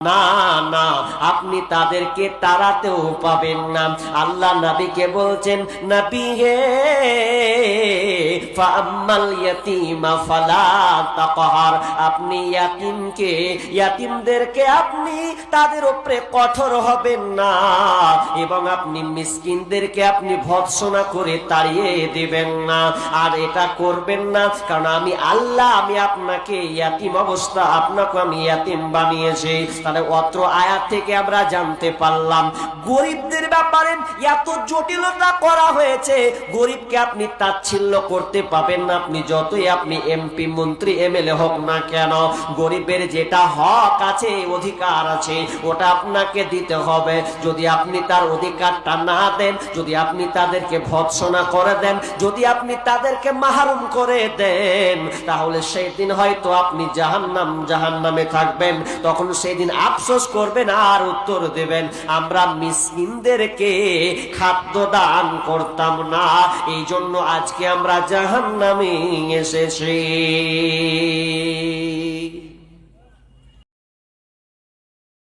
না না, আপনি তাদেরকে তাড়াতেও পাবেন না। আল্লাহ নবীকে বলছেন, নবী হে ফাআম্মাল ইয়াতীমা ফালা তাকহার, আপনি ইয়াতিমদেরকে আপনি তাদের উপরে কঠোর হবেন না, এবং আপনি মিসকিনদেরকে আপনি ভৎসনা করে তাড়িয়ে দিবেন না। আর এটা করবেন না, কারণ আমি আল্লাহ, আমি আপনাকে ইয়াতিম অবস্থা, আপনাকে আমি ইয়াতিম বানিয়েছি। তাহলে অত্র আয়াত থেকে আমরা জানতে পারলাম গরিবদের ব্যাপারে এত জটিলতা করা হয়েছে। গরিবকে আপনি তাচ্ছিল্য করতে পাবেন না, আপনি যতই আপনি এমপি মন্ত্রী এমএলএ হোক না কেন, গরিবের যেটা হক আছে, অধিকার আছে, ওটা আপনাকে দিতে হবে। যদি আপনি তার অধিকারটা না দেন, যদি আপনি তাদেরকে ভৎসনা করে দেন, যদি আপনি তাদেরকে মাহরুম করে দেন, তাহলে সেই দিন হয়তো আপনি জাহান্নামে থাকবেন। তখন সেই দিন আফসোস করবেন আর উত্তর দেবেন, আমরা মিসকিনদেরকে খাদ্য দান করতাম না, এই জন্য আজকে আমরা জাহান্নামে এসেছি।